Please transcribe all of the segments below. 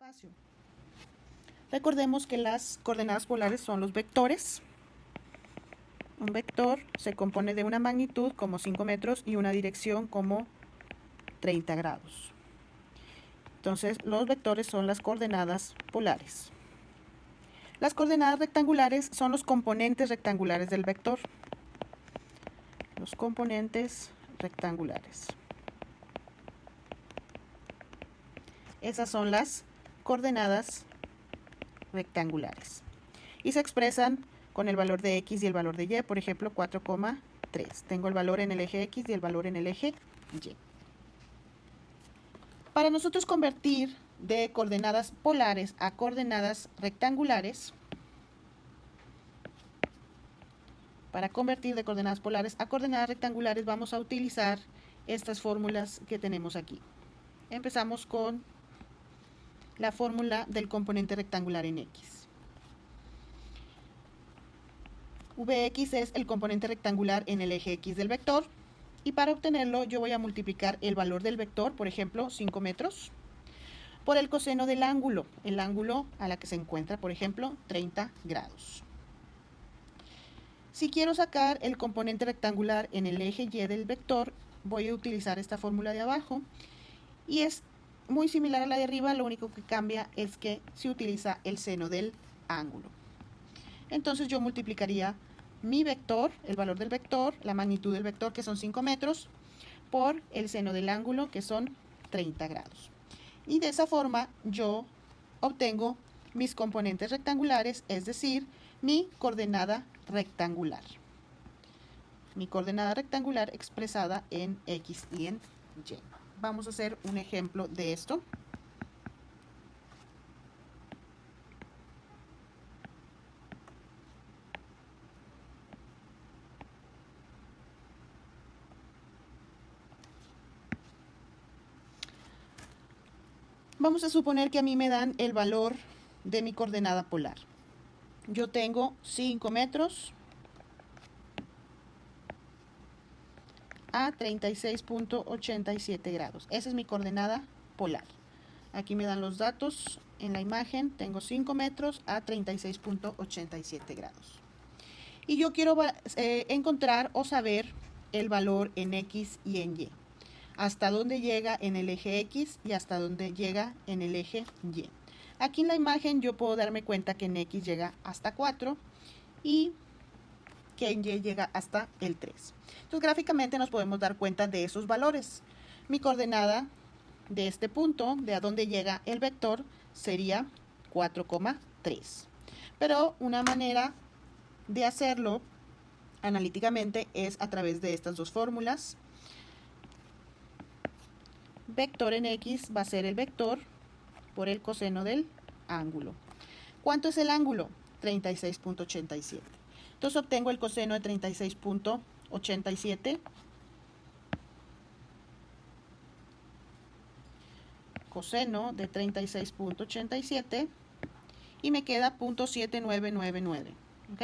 espacio. Recordemos que las coordenadas polares son los vectores. Un vector se compone de una magnitud como 5 metros y una dirección como 30 grados. Entonces, los vectores son las coordenadas polares. Las coordenadas rectangulares son los componentes rectangulares del vector. Los componentes rectangulares. Esas son las coordenadas rectangulares. Y se expresan con el valor de x y el valor de y, por ejemplo, 4,3. Tengo el valor en el eje x y el valor en el eje y. Para nosotros convertir de coordenadas polares a coordenadas rectangulares, vamos a utilizar estas fórmulas que tenemos aquí. Empezamos con la fórmula del componente rectangular en x. Vx es el componente rectangular en el eje x del vector. Y para obtenerlo yo voy a multiplicar el valor del vector, por ejemplo, 5 metros, por el coseno del ángulo, el ángulo a la que se encuentra, por ejemplo, 30 grados. Si quiero sacar el componente rectangular en el eje y del vector, voy a utilizar esta fórmula de abajo. Y es muy similar a la de arriba, lo único que cambia es que se utiliza el seno del ángulo. Entonces yo multiplicaría mi vector, el valor del vector, la magnitud del vector, que son 5 metros, por el seno del ángulo, que son 30 grados. Y de esa forma yo obtengo mis componentes rectangulares, es decir, mi coordenada rectangular. Mi coordenada rectangular expresada en x y en y. Vamos a hacer un ejemplo de esto. Vamos a suponer que a mí me dan el valor de mi coordenada polar. Yo tengo 5 metros a 36,87 grados. Esa es mi coordenada polar. Aquí me dan los datos en la imagen. Tengo 5 metros a 36,87 grados. Y yo quiero encontrar o saber el valor en x y en y. Hasta dónde llega en el eje x y hasta dónde llega en el eje y. Aquí en la imagen yo puedo darme cuenta que en x llega hasta 4 y que en y llega hasta el 3. Entonces gráficamente nos podemos dar cuenta de esos valores. Mi coordenada de este punto, de a dónde llega el vector, sería 4,3. Pero una manera de hacerlo analíticamente es a través de estas dos fórmulas. Vector en x va a ser el vector por el coseno del ángulo. ¿Cuánto es el ángulo? 36,87. Entonces obtengo el coseno de 36,87. Coseno de 36,87 y me queda 0.7999. ¿Ok?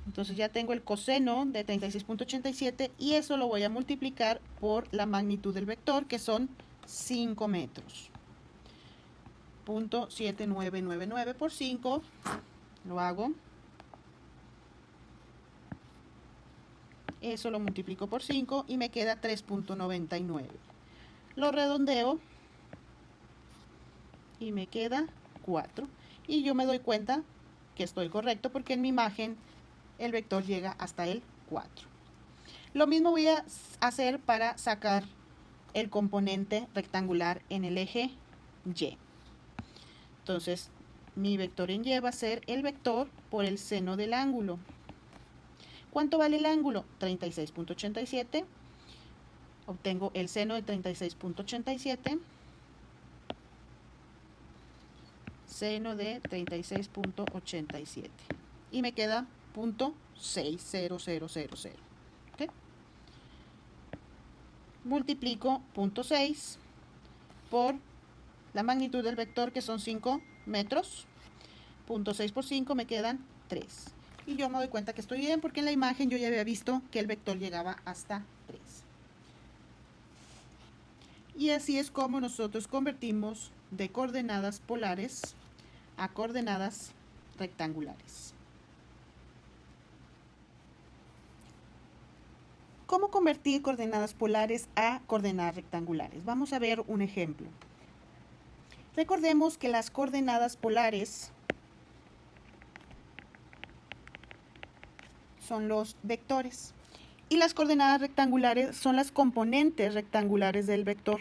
Entonces ya tengo el coseno de 36,87 y eso lo voy a multiplicar por la magnitud del vector, que son 5 metros. 0.7999 por 5, lo hago. Eso lo multiplico por 5 y me queda 3,99. Lo redondeo y me queda 4. Y yo me doy cuenta que estoy correcto porque en mi imagen el vector llega hasta el 4. Lo mismo voy a hacer para sacar el componente rectangular en el eje y. Entonces, mi vector en y va a ser el vector por el seno del ángulo. ¿Cuánto vale el ángulo? 36,87. Obtengo el seno de 36,87. Seno de 36,87. Y me queda 0.60000. ¿Okay? Multiplico 0.6 por la magnitud del vector, que son 5 metros. 0.6 por 5 me quedan 3. Y yo me doy cuenta que estoy bien porque en la imagen yo ya había visto que el vector llegaba hasta 3. Y así es como nosotros convertimos de coordenadas polares a coordenadas rectangulares. ¿Cómo convertir coordenadas polares a coordenadas rectangulares? Vamos a ver un ejemplo. Recordemos que las coordenadas polares son los vectores y las coordenadas rectangulares son las componentes rectangulares del vector.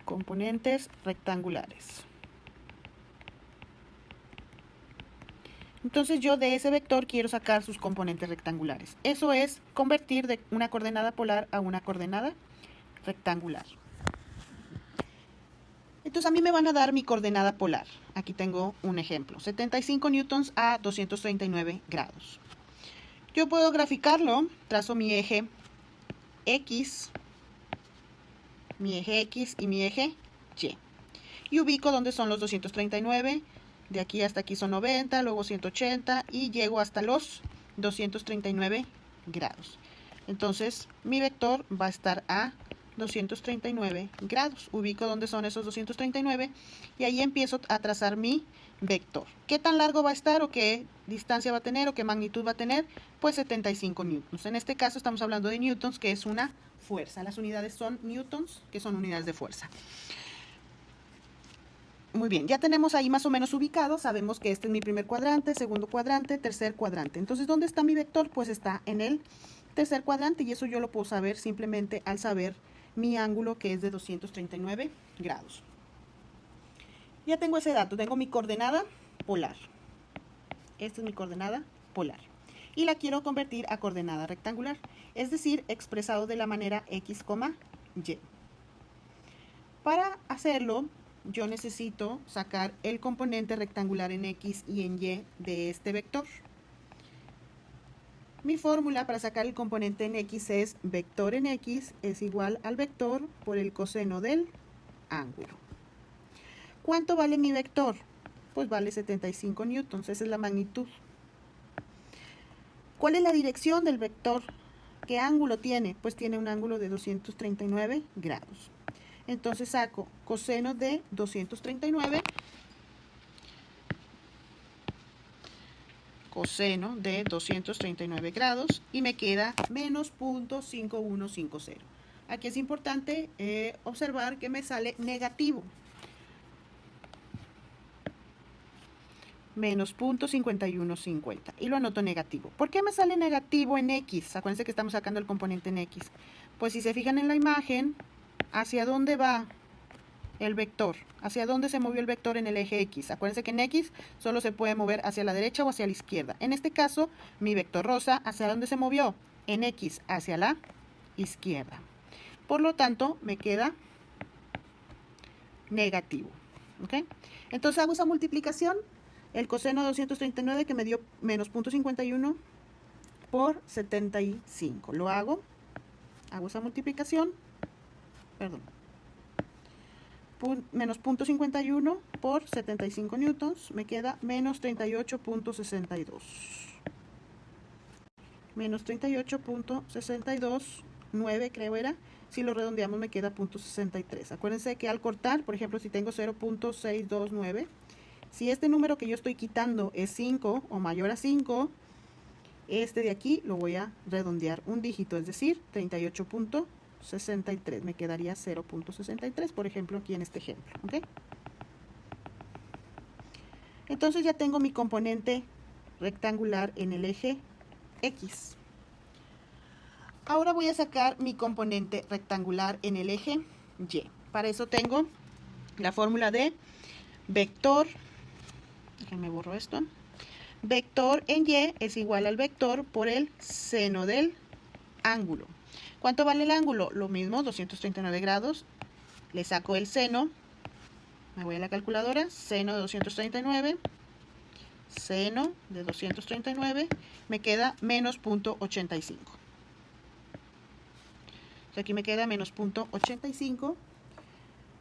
Componentes rectangulares. Entonces yo de ese vector quiero sacar sus componentes rectangulares. Eso es convertir de una coordenada polar a una coordenada rectangular. Entonces a mí me van a dar mi coordenada polar. Aquí tengo un ejemplo. 75 newtons a 239 grados. Yo puedo graficarlo. Trazo mi eje X y mi eje Y. Y ubico donde son los 239. De aquí hasta aquí son 90, luego 180 y llego hasta los 239 grados. Entonces mi vector va a estar a 239 grados. Ubico dónde son esos 239 y ahí empiezo a trazar mi vector. ¿Qué tan largo va a estar o qué distancia va a tener o qué magnitud va a tener? Pues 75 newtons. En este caso estamos hablando de newtons, que es una fuerza. Las unidades son newtons, que son unidades de fuerza. Muy bien, ya tenemos ahí más o menos ubicado. Sabemos que este es mi primer cuadrante, segundo cuadrante, tercer cuadrante. Entonces, ¿dónde está mi vector? Pues está en el tercer cuadrante y eso yo lo puedo saber simplemente al saber mi ángulo, que es de 239 grados. Ya tengo ese dato, tengo mi coordenada polar. Esta es mi coordenada polar. Y la quiero convertir a coordenada rectangular, es decir, expresado de la manera x, y. Para hacerlo, yo necesito sacar el componente rectangular en x y en y de este vector. Mi fórmula para sacar el componente en x es vector en x es igual al vector por el coseno del ángulo. ¿Cuánto vale mi vector? Pues vale 75 newtons, esa es la magnitud. ¿Cuál es la dirección del vector? ¿Qué ángulo tiene? Pues tiene un ángulo de 239 grados. Entonces saco coseno de 239, coseno de 239 grados y me queda menos 0.5150. Aquí es importante observar que me sale negativo. Menos 0.5150 y lo anoto negativo. ¿Por qué me sale negativo en X? Acuérdense que estamos sacando el componente en X. Pues si se fijan en la imagen, ¿hacia dónde va el vector? ¿Hacia dónde se movió el vector en el eje X? Acuérdense que en X solo se puede mover hacia la derecha o hacia la izquierda. En este caso, mi vector rosa, ¿hacia dónde se movió? En X, hacia la izquierda. Por lo tanto, me queda negativo. ¿Ok? Entonces hago esa multiplicación. El coseno de 239 que me dio menos 0.51 por 75. Lo hago esa multiplicación, perdón, menos 0.51 por 75 newtons, me queda menos 38.62. Menos 38.62, 9 creo era. Si lo redondeamos me queda 0.63. Acuérdense que al cortar, por ejemplo, si tengo 0.629, si este número que yo estoy quitando es 5 o mayor a 5, este de aquí lo voy a redondear un dígito, es decir, 38.63. Me quedaría 0.63, por ejemplo, aquí en este ejemplo. ¿Okay? Entonces ya tengo mi componente rectangular en el eje X. Ahora voy a sacar mi componente rectangular en el eje Y. Para eso tengo la fórmula de vector. Déjenme borro esto. Vector en Y es igual al vector por el seno del ángulo. ¿Cuánto vale el ángulo? Lo mismo, 239 grados. Le saco el seno. Me voy a la calculadora. Seno de 239. Seno de 239. Me queda menos 0.85. Aquí me queda menos 0.85.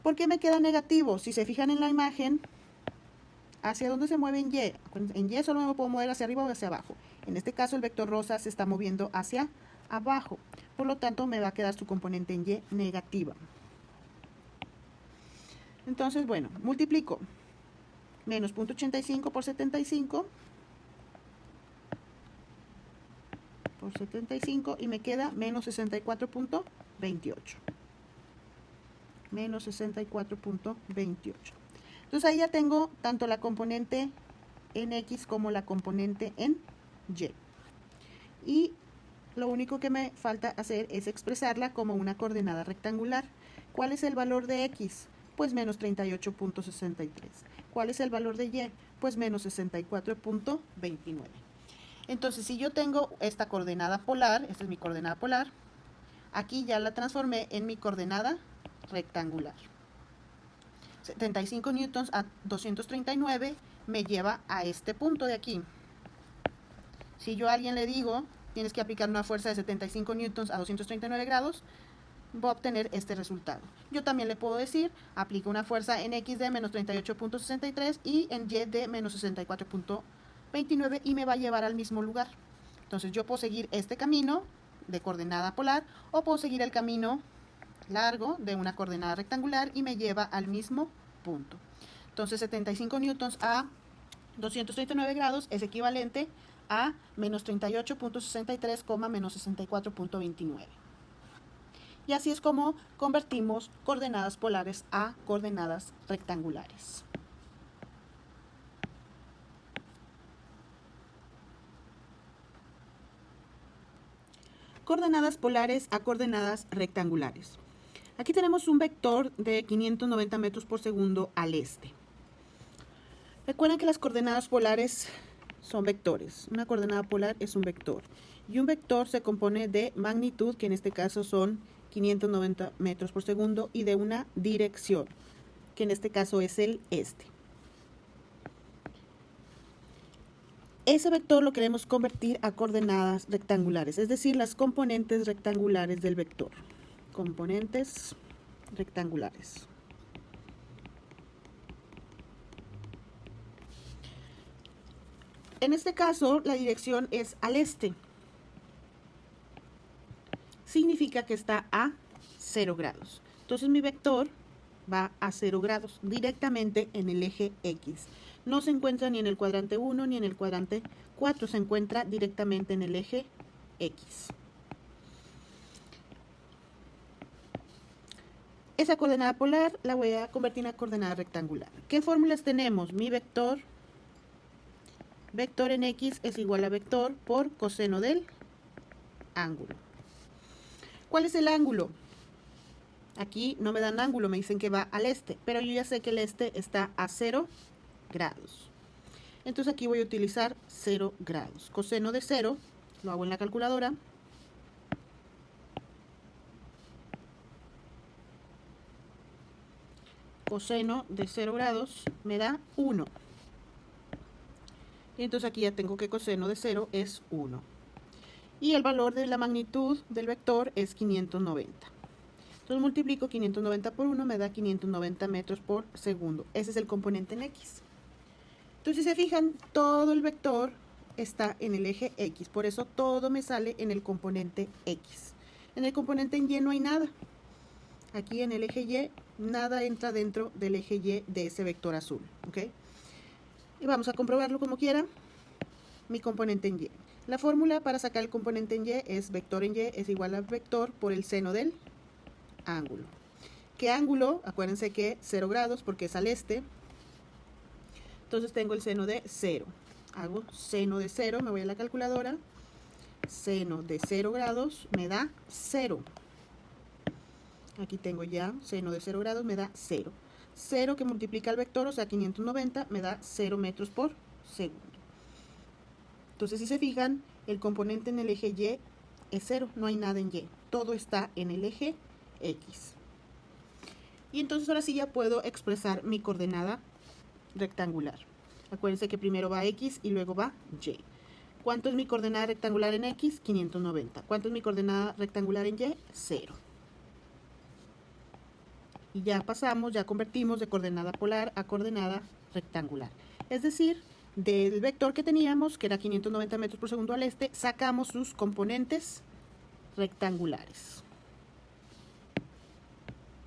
¿Por qué me queda negativo? Si se fijan en la imagen, ¿hacia dónde se mueve en Y? En Y solo me puedo mover hacia arriba o hacia abajo. En este caso el vector rosa se está moviendo hacia abajo, por lo tanto me va a quedar su componente en Y negativa. Entonces, bueno, multiplico menos 0.85 por 75 y me queda menos 64.28. Menos 64.28. Entonces ahí ya tengo tanto la componente en X como la componente en Y. Y lo único que me falta hacer es expresarla como una coordenada rectangular. ¿Cuál es el valor de X? Pues menos 38.63. ¿Cuál es el valor de Y? Pues menos 64.29. Entonces, si yo tengo esta coordenada polar, esta es mi coordenada polar, aquí ya la transformé en mi coordenada rectangular. 75 newtons a 239 me lleva a este punto de aquí. Si yo a alguien le digo, tienes que aplicar una fuerza de 75 newtons a 239 grados, voy a obtener este resultado. Yo también le puedo decir, aplico una fuerza en X de menos 38.63 y en Y de menos 64.29 y me va a llevar al mismo lugar. Entonces yo puedo seguir este camino de coordenada polar o puedo seguir el camino largo de una coordenada rectangular y me lleva al mismo punto. Entonces 75 newtons a 239 grados es equivalente a menos 38.63, menos 64.29. Y así es como convertimos coordenadas polares a coordenadas rectangulares. Coordenadas polares a coordenadas rectangulares. Aquí tenemos un vector de 590 metros por segundo al este. Recuerden que las coordenadas polares son vectores. Una coordenada polar es un vector. Y un vector se compone de magnitud, que en este caso son 590 metros por segundo, y de una dirección, que en este caso es el este. Ese vector lo queremos convertir a coordenadas rectangulares, es decir, las componentes rectangulares del vector. Componentes rectangulares. En este caso, la dirección es al este. Significa que está a 0 grados. Entonces mi vector va a 0 grados directamente en el eje X. No se encuentra ni en el cuadrante 1 ni en el cuadrante 4, se encuentra directamente en el eje X. Esa coordenada polar la voy a convertir en una coordenada rectangular. ¿Qué fórmulas tenemos? Mi vector en X es igual a vector por coseno del ángulo. ¿Cuál es el ángulo? Aquí no me dan ángulo, me dicen que va al este, pero yo ya sé que el este está a 0 grados. Entonces aquí voy a utilizar 0 grados. Coseno de 0, lo hago en la calculadora. Coseno de 0 grados me da 1. Y entonces aquí ya tengo que coseno de 0 es 1. Y el valor de la magnitud del vector es 590. Entonces multiplico 590 por 1, me da 590 metros por segundo. Ese es el componente en X. Entonces, si se fijan, todo el vector está en el eje X. Por eso todo me sale en el componente X. En el componente en Y no hay nada. Aquí en el eje Y, nada entra dentro del eje Y de ese vector azul. ¿Ok? Y vamos a comprobarlo como quiera. Mi componente en Y. La fórmula para sacar el componente en Y es vector en Y es igual a vector por el seno del ángulo. ¿Qué ángulo? Acuérdense que 0 grados porque es al este. Entonces tengo el seno de 0. Hago seno de 0, me voy a la calculadora. Seno de 0 grados me da 0. Aquí tengo ya seno de 0 grados me da 0. 0 que multiplica el vector, o sea 590, me da 0 metros por segundo. Entonces, si se fijan, el componente en el eje Y es 0, no hay nada en Y. Todo está en el eje X. Y entonces ahora sí ya puedo expresar mi coordenada rectangular. Acuérdense que primero va X y luego va Y. ¿Cuánto es mi coordenada rectangular en X? 590. ¿Cuánto es mi coordenada rectangular en Y? 0. Y ya pasamos, ya convertimos de coordenada polar a coordenada rectangular. Es decir, del vector que teníamos, que era 590 metros por segundo al este, sacamos sus componentes rectangulares.